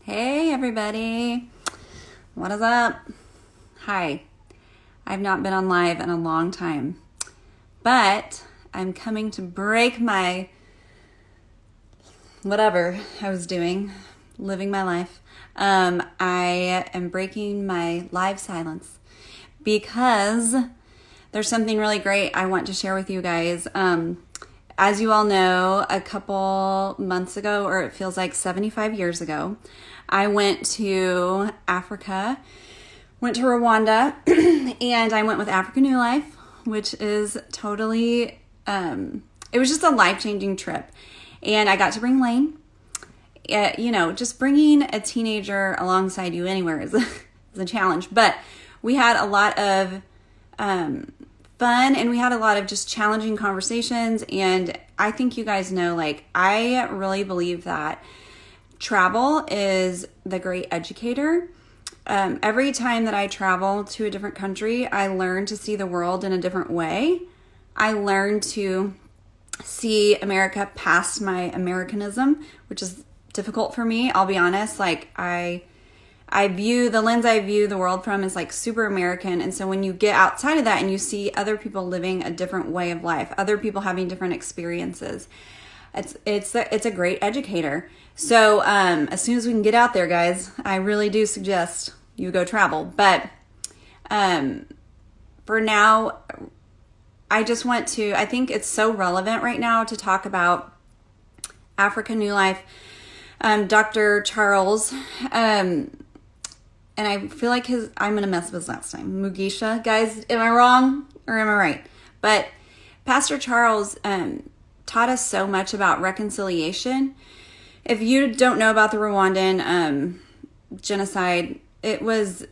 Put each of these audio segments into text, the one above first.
Hey everybody, what is up? Hi, I've not been on live in a long time, but I'm coming to break my whatever I was doing, living my life. I am breaking my live silence because there's something really great I want to share with you guys. As you all know, a couple months ago, or it feels like 75 years ago, I went to Africa, went to Rwanda, and I went with African New Life, which is totally, it was just a life-changing trip. And I got to bring Lane. Just bringing a teenager alongside you anywhere is a challenge. But we had a lot of fun, and we had a lot of just challenging conversations. And I think you guys know, I really believe that travel is the great educator. Every time that I travel to a different country, I learn to see the world in a different way. I learn to see America past my Americanism, which is difficult for me. I'll be honest. The lens I view the world from is super American. And so when you get outside of that and you see other people living a different way of life, other people having different experiences, it's a great educator. So as soon as we can get out there, guys, I really do suggest you go travel. But for now, I think it's so relevant right now to talk about African New Life. Dr. Charles, and I feel like I'm going to mess with his last name. Mugisha. Guys, am I wrong or am I right? But Pastor Charles taught us so much about reconciliation. If you don't know about the Rwandan genocide, it was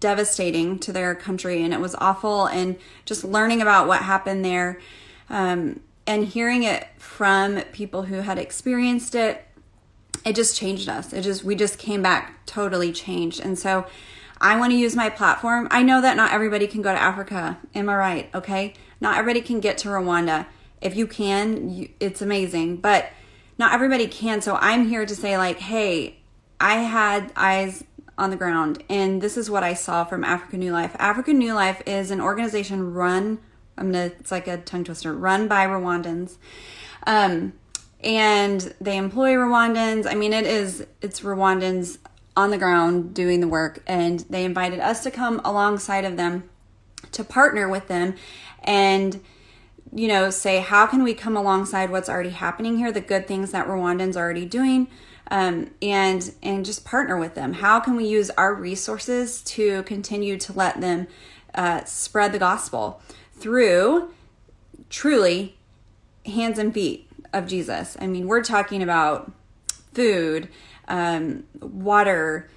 devastating to their country, and it was awful. And just learning about what happened there and hearing it from people who had experienced it, it just changed us. We just came back totally changed. And so I want to use my platform. I know that not everybody can go to Africa. Am I right? Okay. Not everybody can get to Rwanda. If you can, it's amazing, but not everybody can. So I'm here to say hey, I had eyes on the ground, and this is what I saw from African New Life. African New Life is an organization it's like a tongue twister, run by Rwandans. And they employ Rwandans. I mean, it's Rwandans on the ground doing the work, and they invited us to come alongside of them, to partner with them, and say, how can we come alongside what's already happening here, the good things that Rwandans are already doing, and just partner with them. How can we use our resources to continue to let them spread the gospel through truly hands and feet of Jesus? I mean, we're talking about food, water,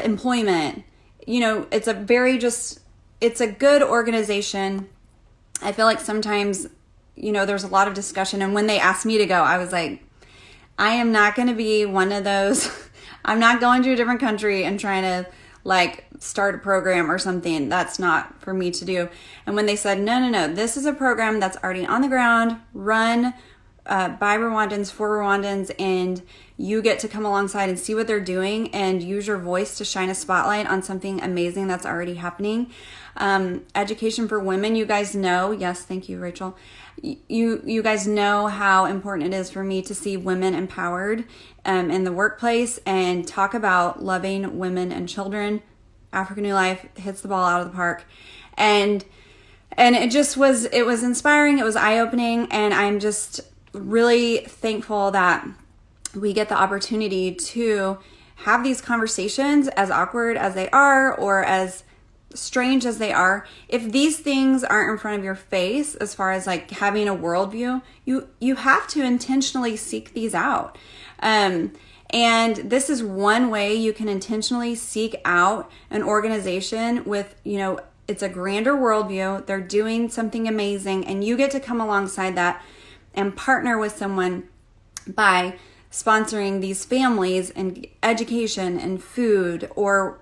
employment. It's a good organization. I feel like sometimes, there's a lot of discussion. And when they asked me to go, I was like, I am not going to be one of those. I'm not going to a different country and trying to start a program or something. That's not for me to do. And when they said, no, this is a program that's already on the ground, run by Rwandans, for Rwandans, and you get to come alongside and see what they're doing and use your voice to shine a spotlight on something amazing that's already happening. Education for women, you guys know. Yes, thank you, Rachel. You guys know how important it is for me to see women empowered in the workplace and talk about loving women and children. African New Life hits the ball out of the park. And it was inspiring. It was eye-opening. And I'm just really thankful that we get the opportunity to have these conversations, as awkward as they are or as strange as they are. If these things aren't in front of your face, as far as having a worldview, you have to intentionally seek these out. And this is one way you can intentionally seek out an organization with, it's a grander worldview. They're doing something amazing, and you get to come alongside that and partner with someone by sponsoring these families and education and food, or,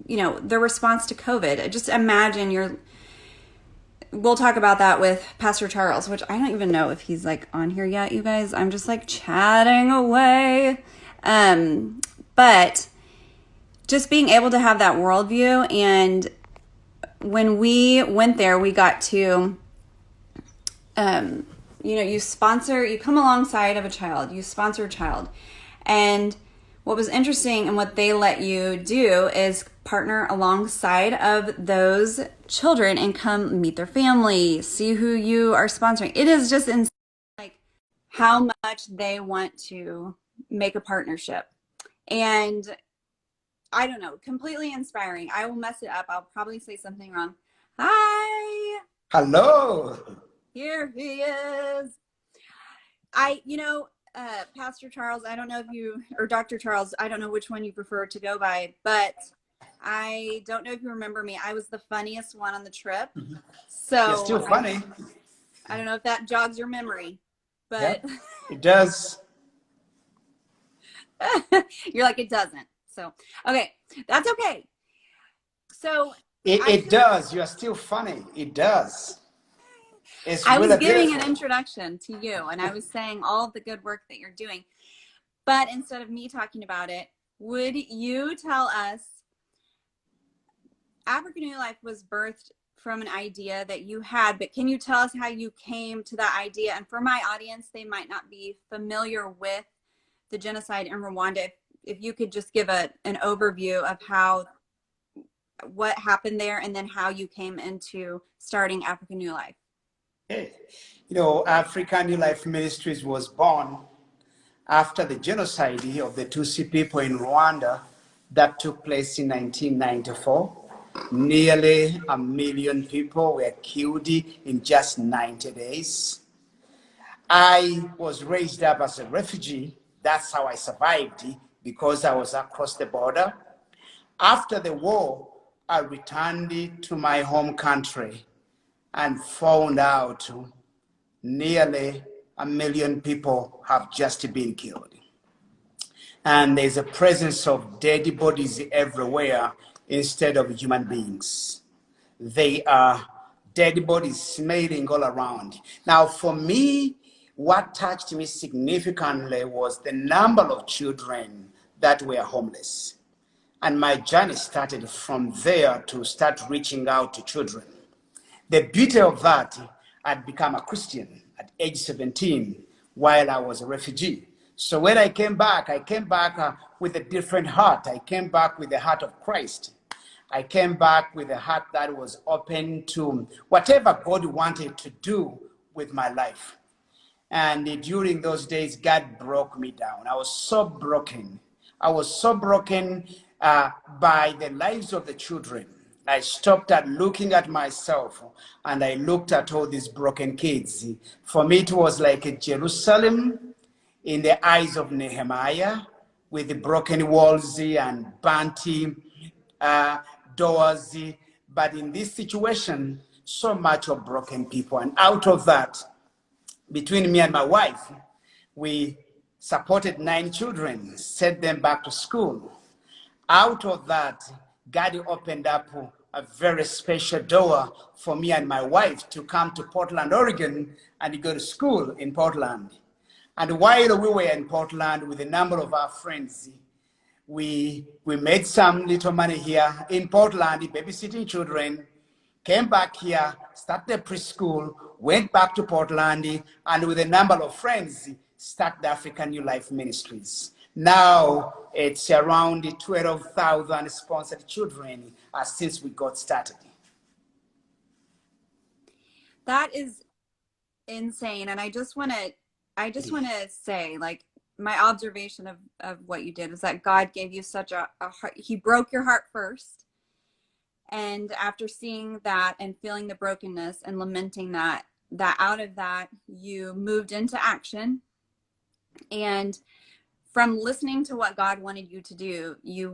their response to COVID. Just imagine we'll talk about that with Pastor Charles, which I don't even know if he's like on here yet, you guys. I'm just like chatting away. But just being able to have that worldview, and when we went there, we got to, you come alongside of a child, you sponsor a child. And what was interesting and what they let you do is partner alongside of those children and come meet their family, see who you are sponsoring. It is just insane, like how much they want to make a partnership. And I don't know, completely inspiring. I will mess it up. I'll probably say something wrong. Hi. Hello. Here he is. Pastor Charles, I don't know if you, or Dr. Charles, I don't know which one you prefer to go by, but I don't know if you remember me. I was the funniest one on the trip. So You're still funny. I don't know if that jogs your memory, but Yep, it does. you're like, it doesn't. So, okay, that's okay. So It does. You're still funny. It does. It's I was really giving beautiful. an introduction to you, and I was saying all of the good work that you're doing. But instead of me talking about it, would you tell us, African New Life was birthed from an idea that you had, but can you tell us how you came to that idea? And for my audience, they might not be familiar with the genocide in Rwanda. If you could just give an overview of what happened there, and then how you came into starting African New Life. Hey, African New Life Ministries was born after the genocide of the Tutsi people in Rwanda that took place in 1994. Nearly 1 million people were killed in just 90 days. I was raised up as a refugee. That's how I survived, because I was across the border. After the war, I returned to my home country and found out nearly 1 million people have just been killed. And there's a presence of dead bodies everywhere instead of human beings. They are dead bodies smelling all around. Now, for me, what touched me significantly was the number of children that were homeless. And my journey started from there to start reaching out to children. The beauty of that, I'd become a Christian at age 17 while I was a refugee. So when I came back with a different heart. I came back with the heart of Christ. I came back with a heart that was open to whatever God wanted to do with my life. And during those days, God broke me down. I was so broken. I was so broken by the lives of the children. I stopped at looking at myself, and I looked at all these broken kids. For me, it was like a Jerusalem in the eyes of Nehemiah, with the broken walls and burnt doors. But in this situation, so much of broken people. And out of that, between me and my wife, we supported 9 children, sent them back to school. Out of that, God opened up a very special door for me and my wife to come to Portland, Oregon, and go to school in Portland. And while we were in Portland with a number of our friends, we made some little money here in Portland, babysitting children, came back here, started preschool, went back to Portland, and with a number of friends, started the African New Life Ministries. Now it's around 12,000 sponsored children since we got started. That is insane. And I just want to say, like, my observation of what you did is that God gave you such a heart. He broke your heart first. And after seeing that and feeling the brokenness and lamenting that out of that, you moved into action. And from listening to what God wanted you to do, you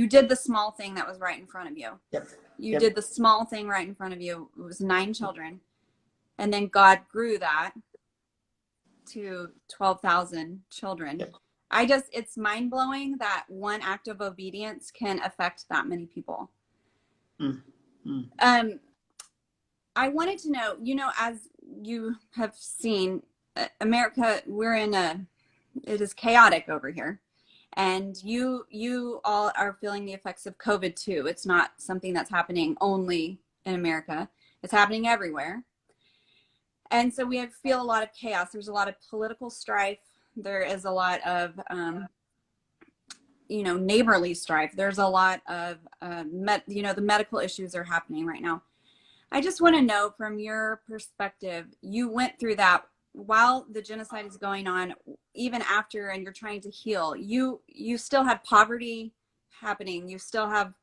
did the small thing that was right in front of you. Yep. You did the small thing right in front of you. It was 9 children. And then God grew that to 12,000 children. Yep. It's mind blowing that one act of obedience can affect that many people. I wanted to know, as you have seen, America, it is chaotic over here. And you all are feeling the effects of COVID too. It's not something that's happening only in America. It's happening everywhere. And so feel a lot of chaos. There's a lot of political strife. There is a lot of neighborly strife. There's a lot of the medical issues are happening right now. I just want to know from your perspective, you went through that while the genocide is going on, even after, and you're trying to heal. You still had poverty happening. You still have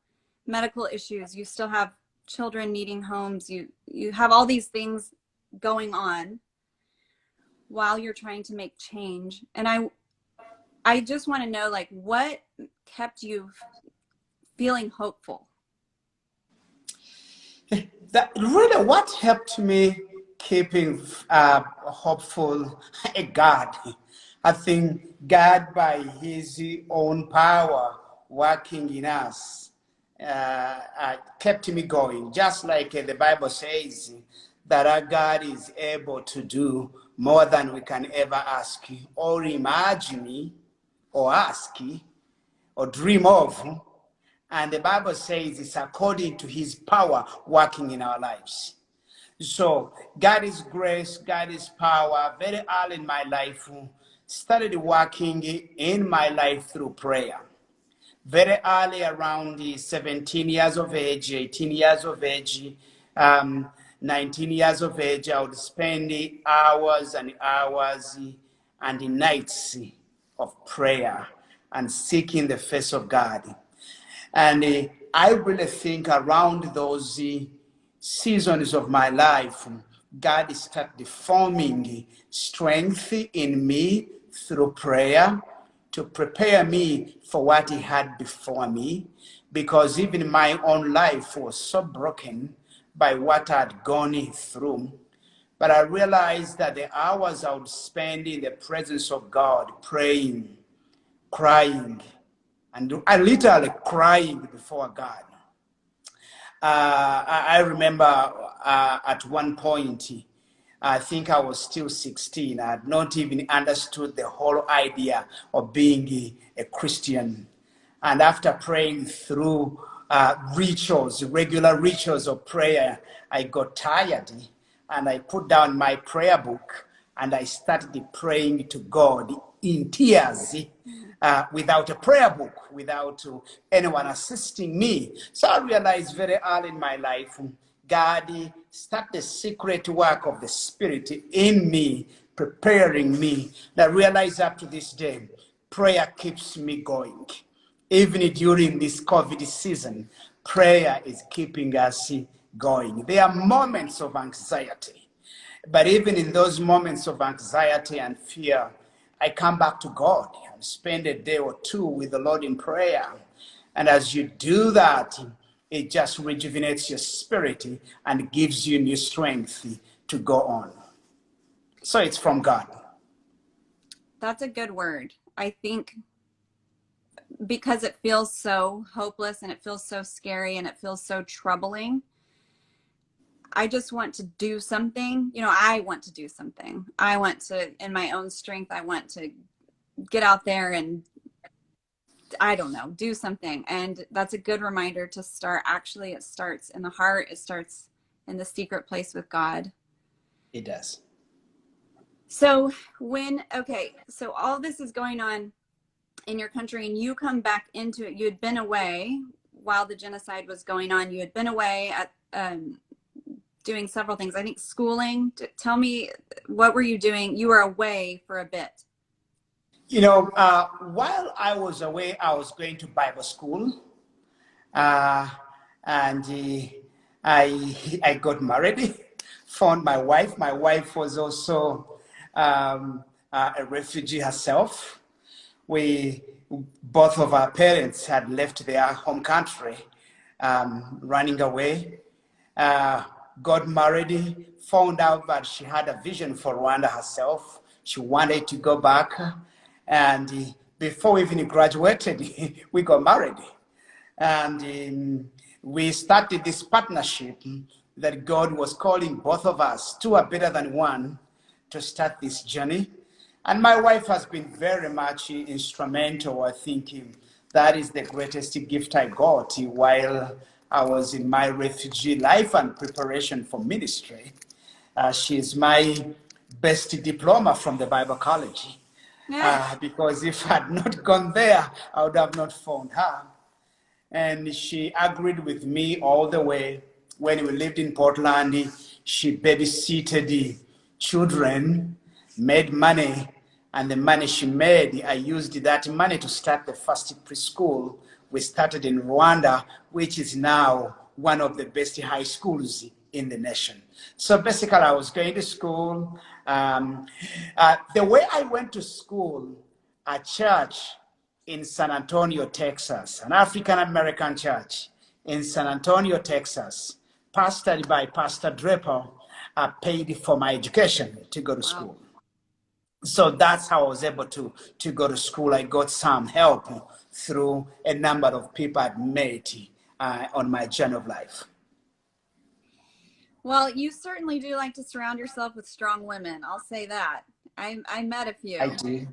medical issues. You still have children needing homes. You have all these things going on while you're trying to make change. And I just want to know, like, what kept you feeling hopeful? That really what helped me keeping hopeful. God. I think God, by His own power working in us, kept me going. Just like the Bible says that our God is able to do more than we can ever ask or imagine or ask or dream of. And the Bible says it's according to His power working in our lives. So God is grace, God is power. Very early in my life, started working in my life through prayer. Very early, around the 17 years of age, 18 years of age, 19 years of age, I would spend hours and hours and the nights of prayer and seeking the face of God. And I really think around those seasons of my life, God started forming strength in me through prayer to prepare me for what He had before me, because even my own life was so broken by what I'd gone through. But I realized that the hours I would spend in the presence of God, praying, crying, and I literally crying before God. I remember at one point, I think I was still 16. I had not even understood the whole idea of being a Christian. And after praying through regular rituals of prayer, I got tired and I put down my prayer book and I started praying to God in tears. Without a prayer book, without anyone assisting me. So I realized very early in my life, God started the secret work of the Spirit in me, preparing me. And I realize up to this day, prayer keeps me going. Even during this COVID season, prayer is keeping us going. There are moments of anxiety, but even in those moments of anxiety and fear, I come back to God and spend a day or two with the Lord in prayer. And as you do that, it just rejuvenates your spirit and gives you new strength to go on. So it's from God. That's a good word. I think because it feels so hopeless and it feels so scary and it feels so troubling, I just want to do something. I want to do something. I want to, in my own strength, I want to get out there and, I don't know, do something. And that's a good reminder to start. Actually, it starts in the heart. It starts in the secret place with God. It does. So so all this is going on in your country and you come back into it. You had been away while the genocide was going on. You had been away at doing several things. I think schooling. Tell me, what were you doing? You were away for a bit. While I was away, I was going to Bible school, and I got married, found my wife. My wife was also a refugee herself. Both of our parents had left their home country, running away. Got married, found out that she had a vision for Rwanda herself. She wanted to go back. And before we even graduated, we got married. And we started this partnership that God was calling both of us, two are better than one, to start this journey. And my wife has been very much instrumental. I think that is the greatest gift I got while I was in my refugee life and preparation for ministry. She's my best diploma from the Bible College. Because if I had not gone there, I would have not found her. And she agreed with me all the way. When we lived in Portland, she babysitted the children, made money, and the money she made, I used that money to start the first preschool. We started in Rwanda, which is now one of the best high schools in the nation. So basically, I was going to school. The way I went to school, a church in San Antonio, Texas, an African American church in San Antonio, Texas, pastored by Pastor Draper, paid for my education to go to school. So that's how I was able to go to school. I got some help through a number of people I'd met on my journey of life. Well, you certainly do like to surround yourself with strong women. I'll say that. I met a few. I do.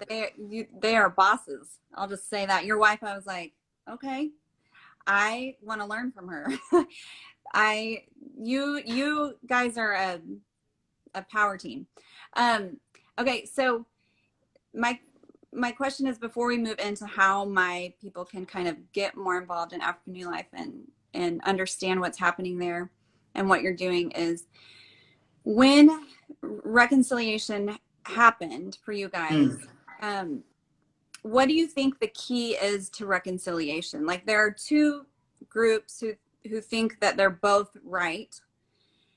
They are bosses. I'll just say that. Your wife, I was like, okay, I want to learn from her. You guys are a power team. Okay, so my question is, before we move into how my people can kind of get more involved in African New Life and understand what's happening there and what you're doing, is when reconciliation happened for you guys, what do you think the key is to reconciliation? Like, there are two groups who think that they're both right.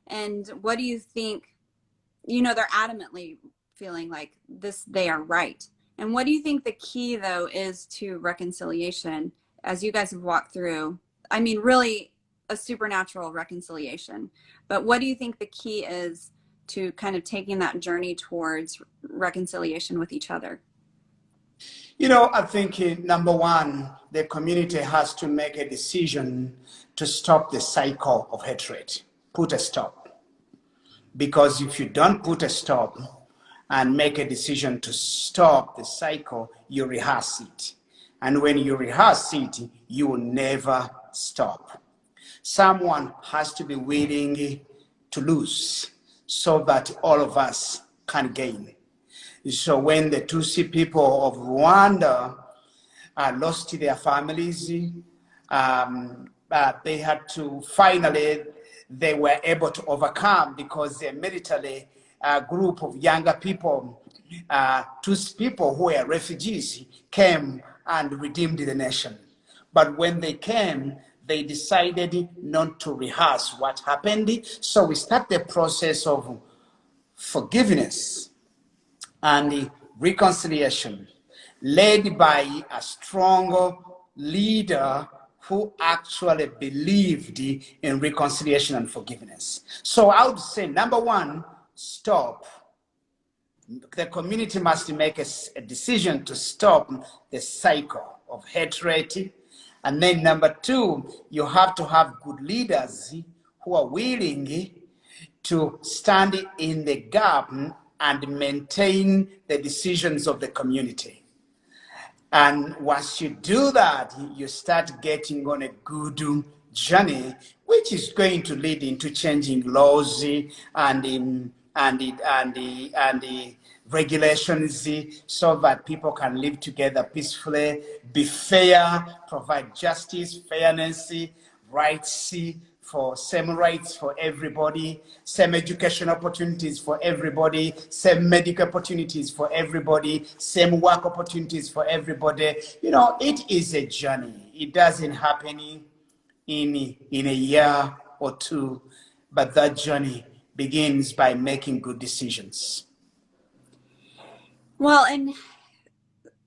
And what do you think, they're adamantly feeling like they are right. And what do you think the key, though, is to reconciliation, as you guys have walked through? I mean, really a supernatural reconciliation. But what do you think the key is to kind of taking that journey towards reconciliation with each other? I think number one, the community has to make a decision to stop the cycle of hatred. Put a stop. Because if you don't put a stop and make a decision to stop the cycle, you rehearse it. And when you rehearse it, you will never stop. Someone has to be willing to lose so that all of us can gain. So when the Tutsi people of Rwanda lost their families, they had to finally, they were able to overcome, because the military group of younger people, Tutsi people who were refugees, came and redeemed the nation. But when they came, they decided not to rehearse what happened. So we start the process of forgiveness and reconciliation, led by a strong leader who actually believed in reconciliation and forgiveness. So I would say, number one, stop. The community must make a decision to stop the cycle of hatred. And then number two, you have to have good leaders who are willing to stand in the gap and maintain the decisions of the community. And once you do that, you start getting on a good journey, which is going to lead into changing laws and the regulations, so that people can live together peacefully, be fair, provide justice, fairness, rights, same rights for everybody, same education opportunities for everybody, same medical opportunities for everybody, same work opportunities for everybody. It is a journey. It doesn't happen in a year or two, but that journey begins by making good decisions. Well, and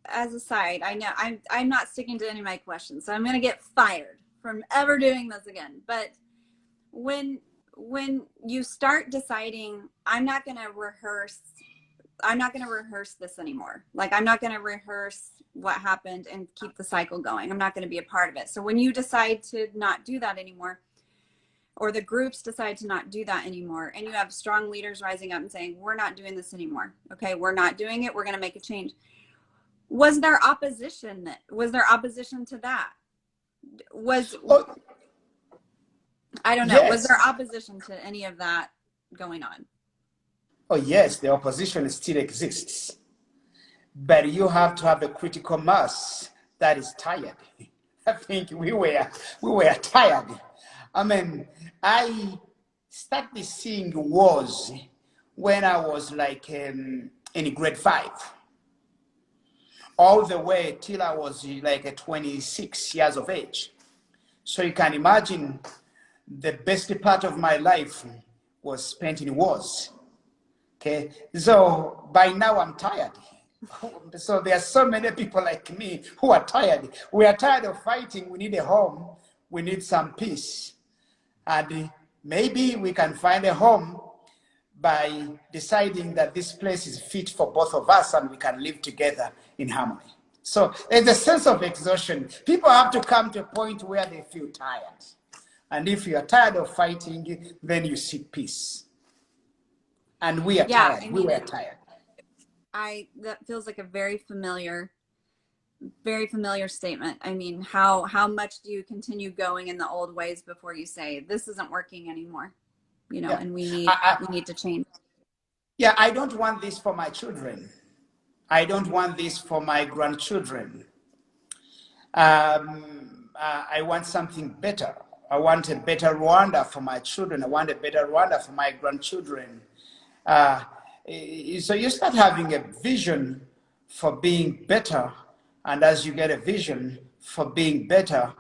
as a side, I know I'm not sticking to any of my questions, so I'm going to get fired from ever doing this again. But when you start deciding, I'm not going to rehearse this anymore. Like, I'm not going to rehearse what happened and keep the cycle going. I'm not going to be a part of it. So when you decide to not do that anymore, or the groups decide to not do that anymore, and you have strong leaders rising up and saying, we're not doing this anymore. Okay, we're not doing it. We're going to make a change. Was there opposition? Was there opposition to that? Oh, I don't know. Was yes. there opposition to any of that going on? Oh, yes, the opposition still exists. But you have to have a critical mass that is tired. I think we were tired. I mean, I started seeing wars when I was like in grade 5, all the way till I was like 26 years of age. So you can imagine the best part of my life was spent in wars. Okay, so by now I'm tired. So there are so many people like me who are tired. We are tired of fighting. We need a home. We need some peace. And maybe we can find a home by deciding that this place is fit for both of us and we can live together in harmony. So there's a sense of exhaustion. People have to come to a point where they feel tired. And if you are tired of fighting, then you seek peace. And we are tired. I mean, we were tired. That feels like a very familiar statement. I mean, how much do you continue going in the old ways before you say this isn't working anymore? You know, yeah. And we need to change. Yeah, I don't want this for my children. I don't want this for my grandchildren. I want something better. I want a better Rwanda for my children. I want a better Rwanda for my grandchildren. So you start having a vision for being better, and as you get a vision for being better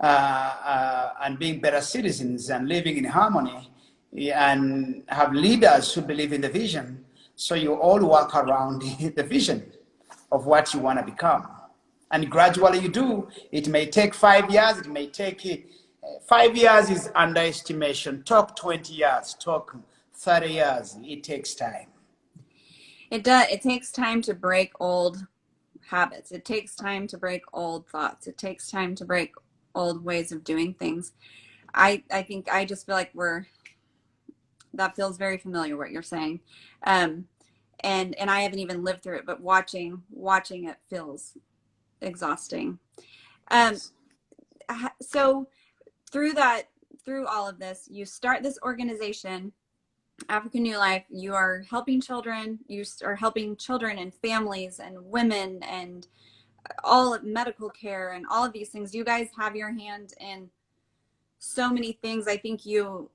and being better citizens and living in harmony, and have leaders who believe in the vision, so you all work around the vision of what you want to become. And gradually you do. It may take 5 years, it may take 5 years is underestimation. Talk 20 years, talk 30 years. It takes time. It does. It takes time to break old habits. It takes time to break old thoughts. It takes time to break old ways of doing things. I think I just feel like that feels very familiar what you're saying. And I haven't even lived through it, but watching it feels exhausting. So through all of this, you start this organization, African New Life. You are helping children. You are helping children and families and women and all medical care and all of these things. You guys have your hand in so many things. I think you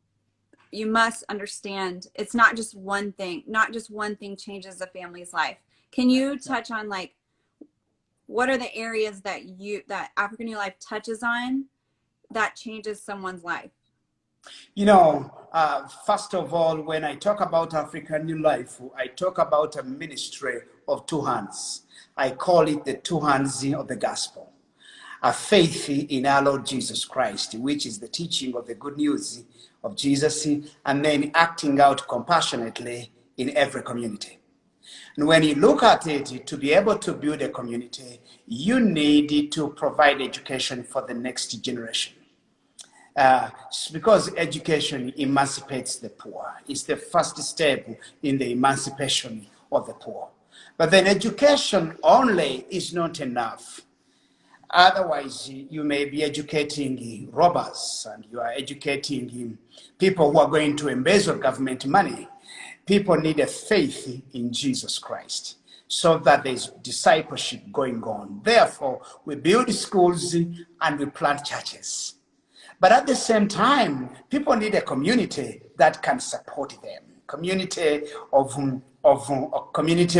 must understand it's not just one thing. Not just one thing changes a family's life. Can you touch on like what are the areas that African New Life touches on that changes someone's life? You know, first of all, when I talk about African New Life, I talk about a ministry of two hands. I call it the two hands of the gospel. A faith in our Lord Jesus Christ, which is the teaching of the good news of Jesus, and then acting out compassionately in every community. And when you look at it, to be able to build a community, you need to provide education for the next generation. Because education emancipates the poor. It's the first step in the emancipation of the poor. But then education only is not enough. Otherwise, you may be educating robbers, and you are educating people who are going to embezzle government money. People need a faith in Jesus Christ so that there's discipleship going on. Therefore, we build schools and we plant churches. But at the same time, people need a community that can support them. Community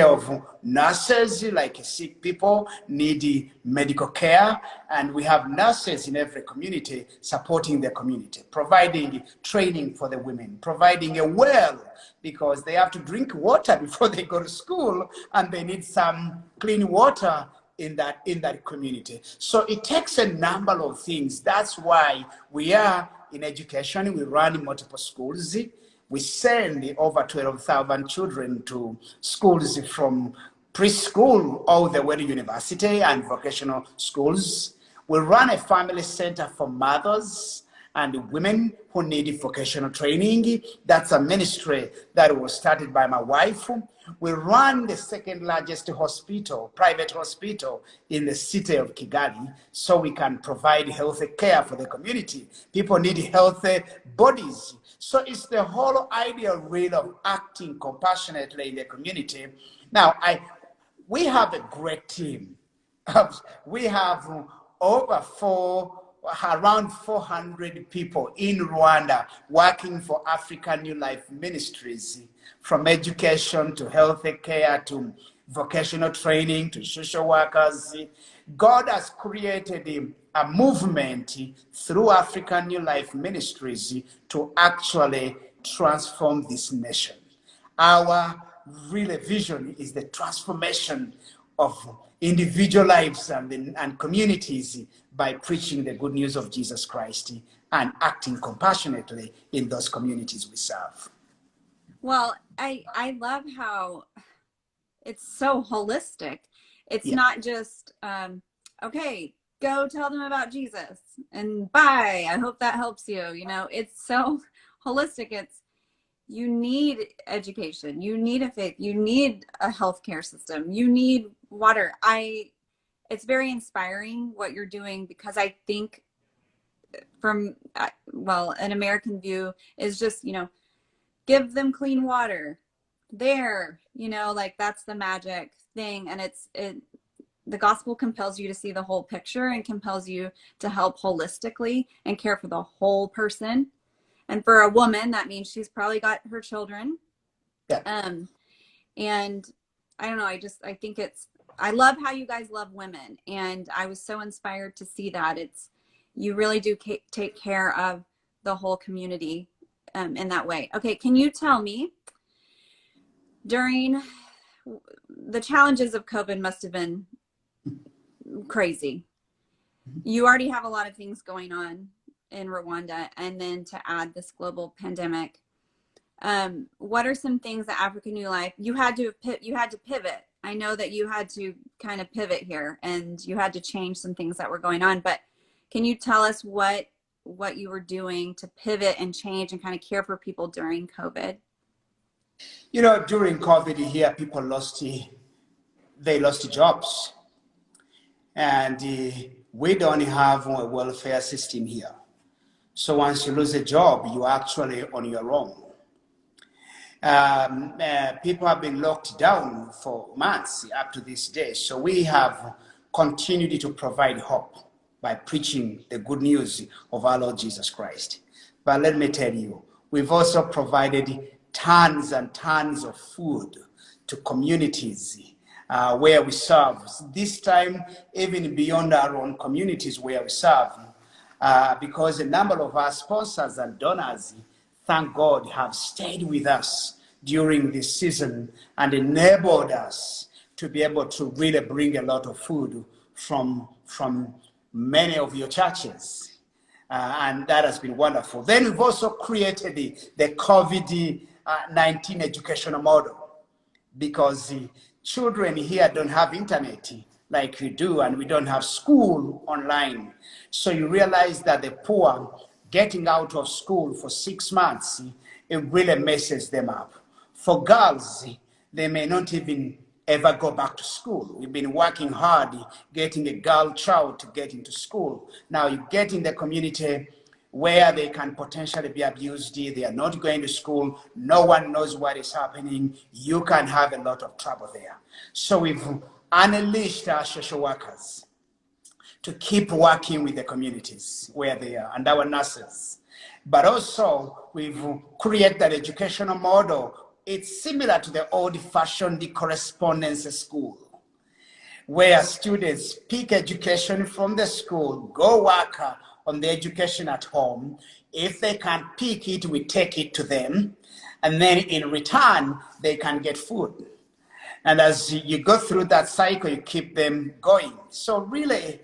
of nurses, like sick people need medical care, and we have nurses in every community supporting the community, providing training for the women, providing a well because they have to drink water before they go to school, and they need some clean water in that community. So it takes a number of things. That's why we are in education. We run multiple schools. We send over 12,000 children to schools from preschool all the way to university and vocational schools. We run a family center for mothers and women who need vocational training. That's a ministry that was started by my wife. We run the second largest hospital, private hospital in the city of Kigali, so we can provide healthy care for the community. People need healthy bodies. So it's the whole idea really of acting compassionately in the community. Now, we have a great team. We have around 400 people in Rwanda working for African New Life Ministries, from education to health care to vocational training to social workers. God has created a movement through African New Life Ministries to actually transform this nation. Our real vision is the transformation of individual lives and communities by preaching the good news of Jesus Christ and acting compassionately in those communities we serve. Well, I love how it's so holistic. It's Yeah. not just okay, go tell them about Jesus and bye. I hope that helps you. You know, it's so holistic. It's you need education, you need a faith, you need a healthcare system, you need water. It's very inspiring what you're doing, because I think from well, an American view is just, you know, give them clean water there, you know, like that's the magic thing. And the gospel compels you to see the whole picture and compels you to help holistically and care for the whole person. And for a woman, that means she's probably got her children. Yeah. And I don't know, I think I love how you guys love women. And I was so inspired to see that you really do take care of the whole community in that way. Okay, can you tell me, during the challenges of COVID must have been crazy. You already have a lot of things going on in Rwanda, and then to add this global pandemic. What are some things that African New Life, you had to pivot. I know that you had to kind of pivot here, and you had to change some things that were going on, but can you tell us what you were doing to pivot and change and kind of care for people during COVID? You know, during COVID here, people lost jobs. And we don't have a welfare system here. So once you lose a job, you're actually on your own. People have been locked down for months up to this day. So we have continued to provide hope by preaching the good news of our Lord Jesus Christ. But let me tell you, we've also provided tons and tons of food to communities where we serve. This time, even beyond our own communities where we serve, because a number of our sponsors and donors, thank God, have stayed with us during this season and enabled us to be able to really bring a lot of food from many of your churches. And that has been wonderful. Then we've also created the COVID-19 educational model, because children here don't have internet like we do, and we don't have school online. So you realize that the poor getting out of school for 6 months, it really messes them up. For girls, they may not even ever go back to school. We've been working hard getting a girl child to get into school. Now you get in the community where they can potentially be abused. They are not going to school. No one knows what is happening. You can have a lot of trouble there. So we've unleashed our social workers to keep working with the communities where they are, and our nurses. But also we've created an educational model. It's similar to the old-fashioned correspondence school, where students pick education from the school, go work on the education at home. If they can't pick it, we take it to them. And then in return, they can get food. And as you go through that cycle, you keep them going. So really,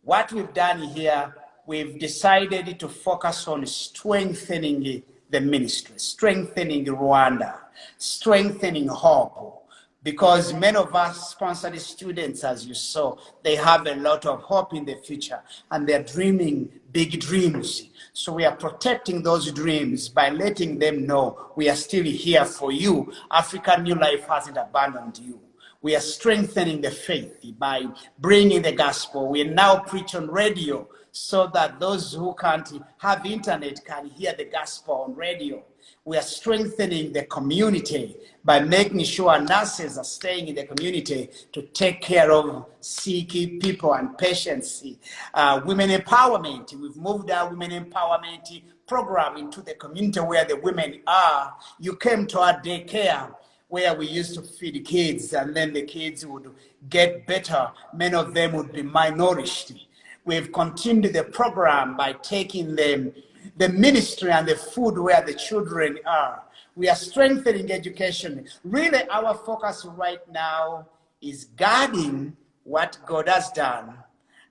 what we've done here, we've decided to focus on strengthening the ministry, strengthening Rwanda, strengthening hope, because many of us sponsored students, as you saw, they have a lot of hope in the future and they're dreaming big dreams. So we are protecting those dreams by letting them know we are still here for you. African New Life hasn't abandoned you. We are strengthening the faith by bringing the gospel. We now preach on radio so that those who can't have internet can hear the gospel on radio. We are strengthening the community by making sure nurses are staying in the community to take care of sick people and patients. Women empowerment. We've moved our women empowerment program into the community where the women are. You came to our daycare where we used to feed kids, and then the kids would get better. Many of them would be malnourished. We've continued the program by taking them the ministry and the food where the children are. We are strengthening education. Really, our focus right now is guarding what God has done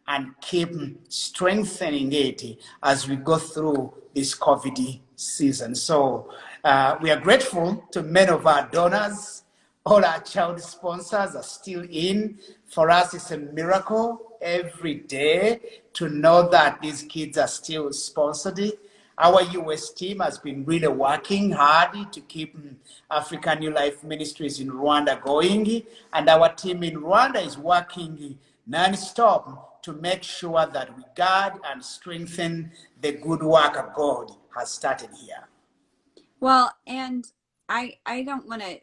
and keep strengthening it as we go through this COVID season. So we are grateful to many of our donors. All our child sponsors are still in. For us, it's a miracle every day to know that these kids are still sponsored. Our US team has been really working hard to keep African New Life Ministries in Rwanda going. And our team in Rwanda is working non-stop to make sure that we guard and strengthen the good work God has started here. Well, and I don't want to,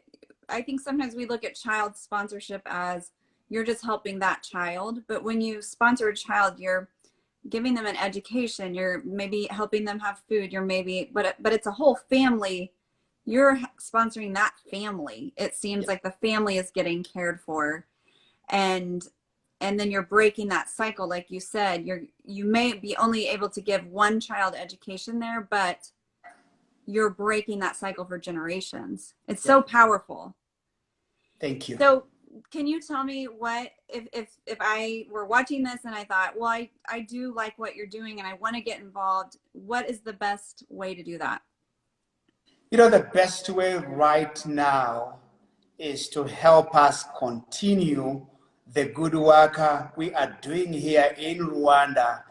I think sometimes we look at child sponsorship as you're just helping that child, but when you sponsor a child, you're giving them an education, you're maybe helping them have food, you're maybe, but it's a whole family. You're sponsoring that family. It seems like the family is getting cared for, and then you're breaking that cycle. Like you said, you may be only able to give one child education there, but you're breaking that cycle for generations. It's so powerful. Thank you. So can you tell me what, if I were watching this and I thought, well, I do like what you're doing and I want to get involved, what is the best way to do that? You know, the best way right now is to help us continue the good work we are doing here in Rwanda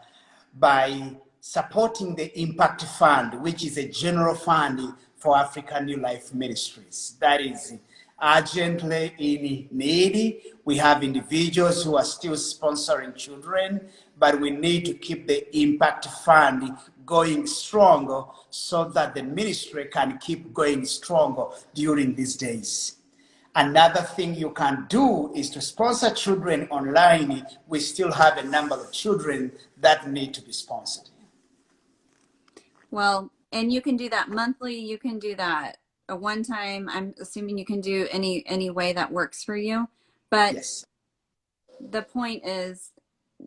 by supporting the Impact Fund, which is a general fund for African New Life Ministries. That is urgently in need. We have individuals who are still sponsoring children, but we need to keep the Impact Fund going stronger so that the ministry can keep going stronger during these days. Another thing you can do is to sponsor children online. We still have a number of children that need to be sponsored. Well, and you can do that monthly, you can do that a one time. I'm assuming you can do any way that works for you. But yes, the point is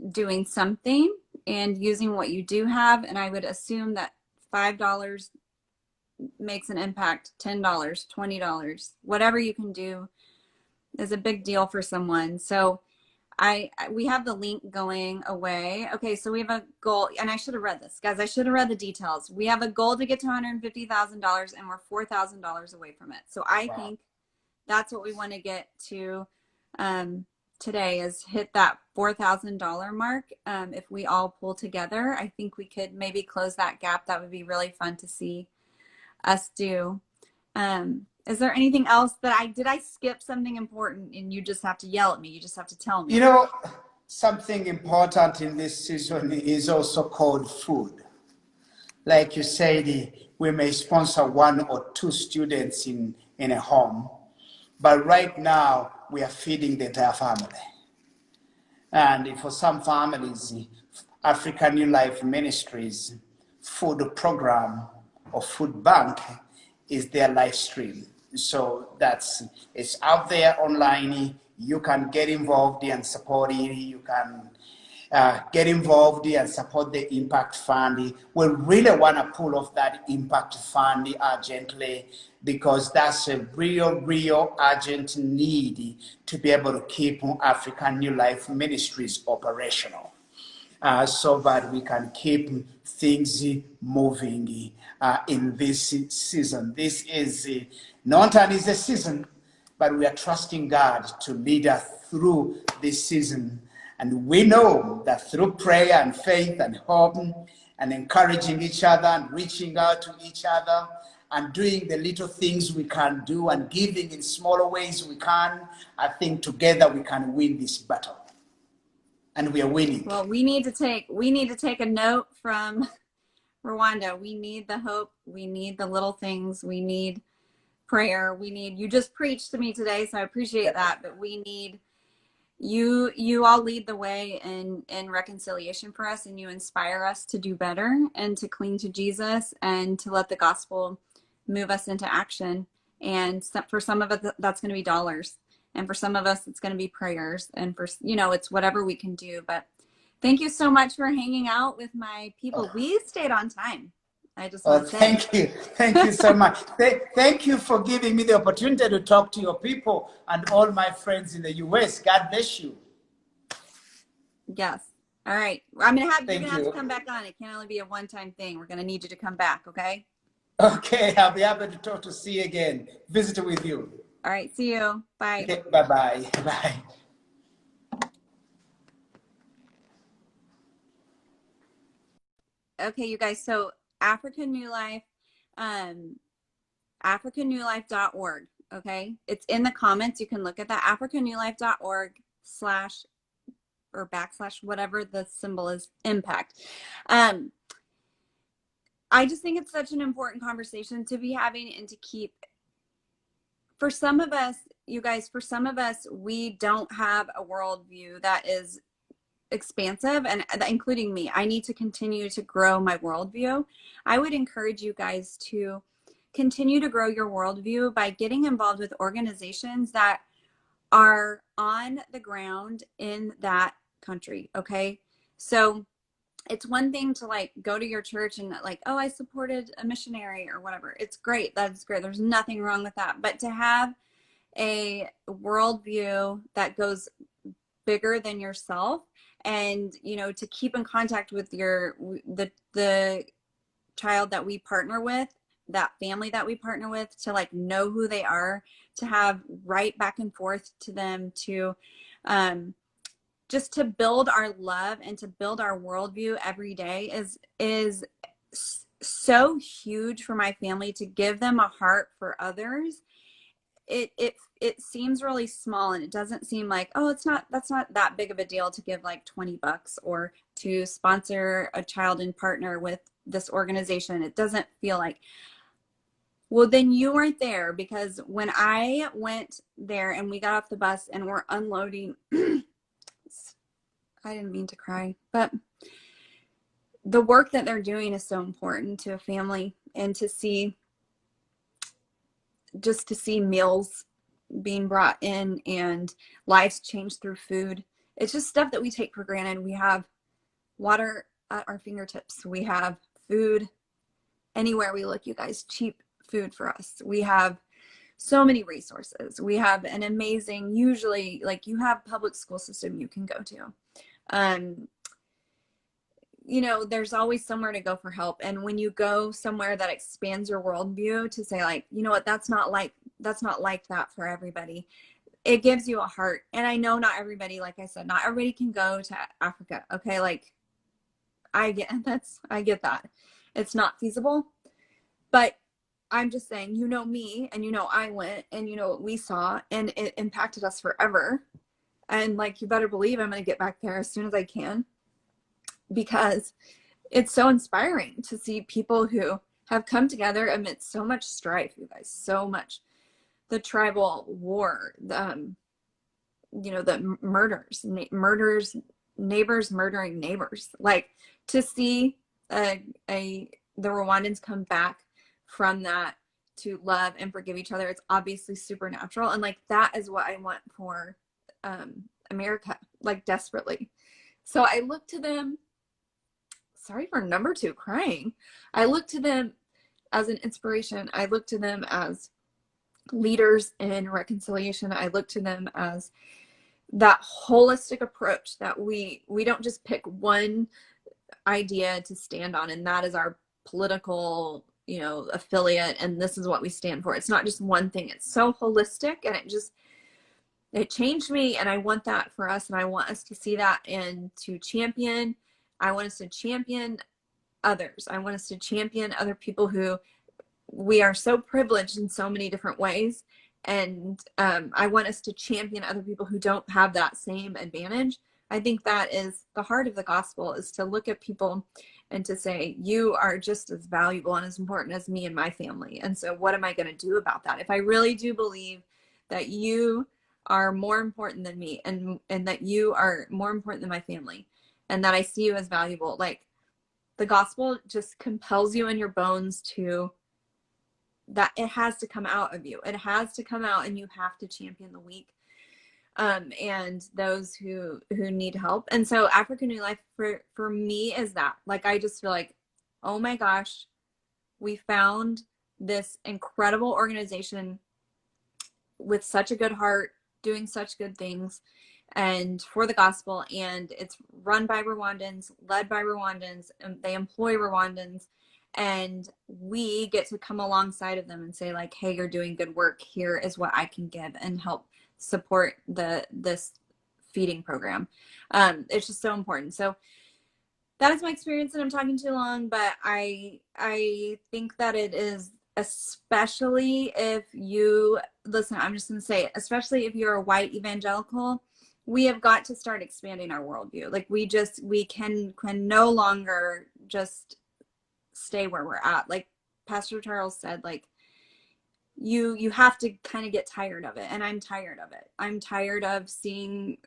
doing something and using what you do have. And I would assume that $5 makes an impact, $10, $20, whatever you can do is a big deal for someone. So we have the link going away. Okay, so we have a goal, and I should have read this, guys. I should have read the details. We have a goal to get to $150,000, and we're $4,000 away from it. So I think that's what we want to get to today, is hit that $4,000 mark. If we all pull together, I think we could maybe close that gap. That would be really fun to see us do. Is there anything else that did I skip something important and you just have to yell at me? You just have to tell me. You know, something important in this season is also called food. Like you said, we may sponsor 1 or 2 students in a home, but right now we are feeding the entire family. And for some families, African New Life Ministries food program or food bank is their live stream. So it's out there online. You can get involved and support it. You can get involved and support the Impact Fund. We really want to pull off that Impact Fund urgently, because that's a real urgent need to be able to keep African New Life Ministries operational. So that we can keep things moving in this season. This is not an easy season. but we are trusting God to lead us through this season. And we know that through prayer and faith and hope and encouraging each other and reaching out to each other and doing the little things we can do and giving in smaller ways we can, I think together we can win this battle. And we are winning. Well, we need to take a note from Rwanda. We need the hope. We need the little things. We need prayer. You just preached to me today, so I appreciate that. But we need you all lead the way in reconciliation for us, and you inspire us to do better and to cling to Jesus and to let the gospel move us into action. And for some of us, that's going to be dollars. And for some of us, it's going to be prayers. And for, it's whatever we can do. But thank you so much for hanging out with my people. We stayed on time. I just want to say. Thank you. Thank you so much. Thank you for giving me the opportunity to talk to your people and all my friends in the US. God bless you. Yes. All right. I'm going to have, you're going to have you. to come back on. It can't only be a one-time thing. We're going to need you to come back. Okay. Okay. I'll be happy to talk to see you again. Visit with you. All right. See you. Bye. Okay. Bye-bye. Bye. Okay, you guys. So African New Life, africannewlife.org. Okay. It's in the comments. You can look at that. africannewlife.org/ or / whatever the symbol is, impact. I just think it's such an important conversation to be having and to keep. For some of us, you guys, we don't have a worldview that is expansive, and including me. I need to continue to grow my worldview. I would encourage you guys to continue to grow your worldview by getting involved with organizations that are on the ground in that country. Okay. So it's one thing to like go to your church and like, oh, I supported a missionary or whatever. It's great. That's great. There's nothing wrong with that. But to have a worldview that goes bigger than yourself, and to keep in contact with the child that we partner with, that family that we partner with, to like know who they are, to have right back and forth to them, to just to build our love and to build our worldview every day is so huge for my family. To give them a heart for others, it seems really small, and it doesn't seem like, oh, that's not that big of a deal to give like $20 or to sponsor a child and partner with this organization. It doesn't feel like, well, then you weren't there, because when I went there and we got off the bus and we're unloading, I didn't mean to cry, but the work that they're doing is so important to a family, and to see meals being brought in and lives changed through food. It's just stuff that we take for granted. We have water at our fingertips. We have food anywhere we look, you guys, cheap food for us. We have so many resources. We have an amazing, usually like you have public school system you can go to. There's always somewhere to go for help. And when you go somewhere that expands your worldview, to say like, you know what, that's not like that for everybody, it gives you a heart. And I know not everybody, like I said, not everybody can go to Africa. Okay. Like I get that it's not feasible, but I'm just saying, me, and I went, and what we saw, and it impacted us forever. And like, you better believe I'm going to get back there as soon as I can, because it's so inspiring to see people who have come together amidst so much strife, you guys, so much, the tribal war, the murders, neighbors murdering neighbors, like to see the Rwandans come back from that to love and forgive each other. It's obviously supernatural. And like, that is what I want for America, like desperately. So I look to them. Sorry for number 2 crying. I look to them as an inspiration. I look to them as leaders in reconciliation. I look to them as that holistic approach, that we don't just pick one idea to stand on, and that is our political affiliate and this is what we stand for. It's not just one thing. It's so holistic, and it changed me, and I want that for us, and I want us to see that and to champion. I want us to champion others. I want us to champion other people who we are so privileged in so many different ways. And I want us to champion other people who don't have that same advantage. I think that is the heart of the gospel, is to look at people and to say, you are just as valuable and as important as me and my family. And so what am I going to do about that? If I really do believe that you are more important than me, and that you are more important than my family, and that I see you as valuable, like, the gospel just compels you in your bones to that. It has to come out of you. It has to come out, and you have to champion the weak, and those who need help. And so African New Life for me is that, like, I just feel like, oh my gosh, we found this incredible organization with such a good heart, doing such good things and for the gospel, and it's run by Rwandans, led by Rwandans, and they employ Rwandans, and we get to come alongside of them and say, like, hey, you're doing good work. Here is what I can give and help support this feeding program. It's just so important. So that is my experience, and I'm talking too long, but I think that it is, especially if you listen, I'm just going to say it, especially if you're a white evangelical, we have got to start expanding our worldview. Like, we can no longer just stay where we're at. Like Pastor Charles said, like, you have to kind of get tired of it. And I'm tired of it. I'm tired of seeing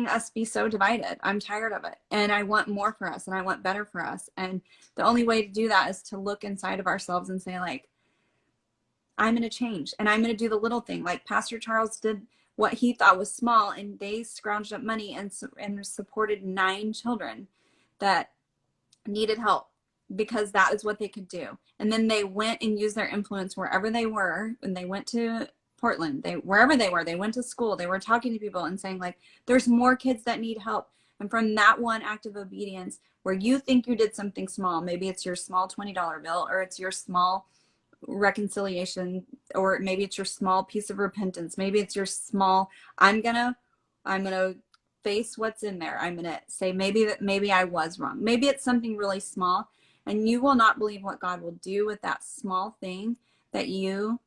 us be so divided. I'm tired of it. And I want more for us, and I want better for us. And the only way to do that is to look inside of ourselves and say, like, I'm going to change, and I'm going to do the little thing. Like Pastor Charles did what he thought was small, and they scrounged up money and supported 9 children that needed help, because that is what they could do. And then they went and used their influence wherever they were. And they went to Portland, wherever they were, they went to school, they were talking to people and saying, like, there's more kids that need help. And from that one act of obedience, where you think you did something small, maybe it's your small $20 bill, or it's your small reconciliation, or maybe it's your small piece of repentance, maybe it's your small, I'm gonna face what's in there, I'm gonna say, maybe I was wrong, maybe it's something really small, and you will not believe what God will do with that small thing that you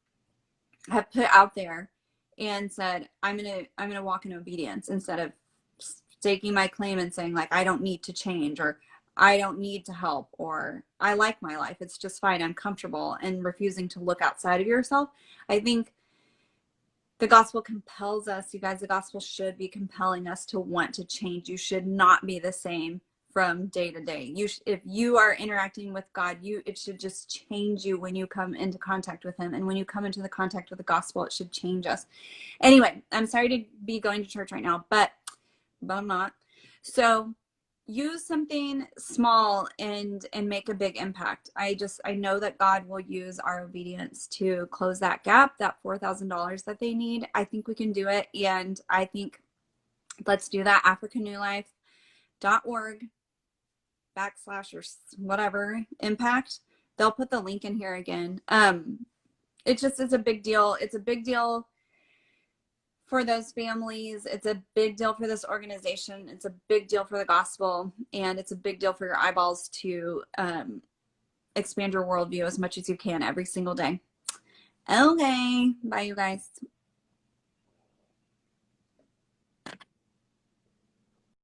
have put out there and said, I'm gonna walk in obedience, instead of staking my claim and saying, like, I don't need to change, or I don't need to help, or I like my life, it's just fine, I'm comfortable, and refusing to look outside of yourself. I think the gospel compels us, you guys, the gospel should be compelling us to want to change. You should not be the same from day to day. If you are interacting with God, it should just change you when you come into contact with him. And when you come into the contact with the gospel, it should change us. Anyway, I'm sorry to be going to church right now, but I'm not. So use something small and make a big impact. I know that God will use our obedience to close that gap, that $4,000 that they need. I think we can do it. And I think let's do that. AfricanNewLife.org / or whatever impact. They'll put the link in here again. It just is a big deal. It's a big deal for those families. It's a big deal for this organization. It's a big deal for the gospel, and it's a big deal for your eyeballs to expand your worldview as much as you can every single day. Okay, bye, you guys.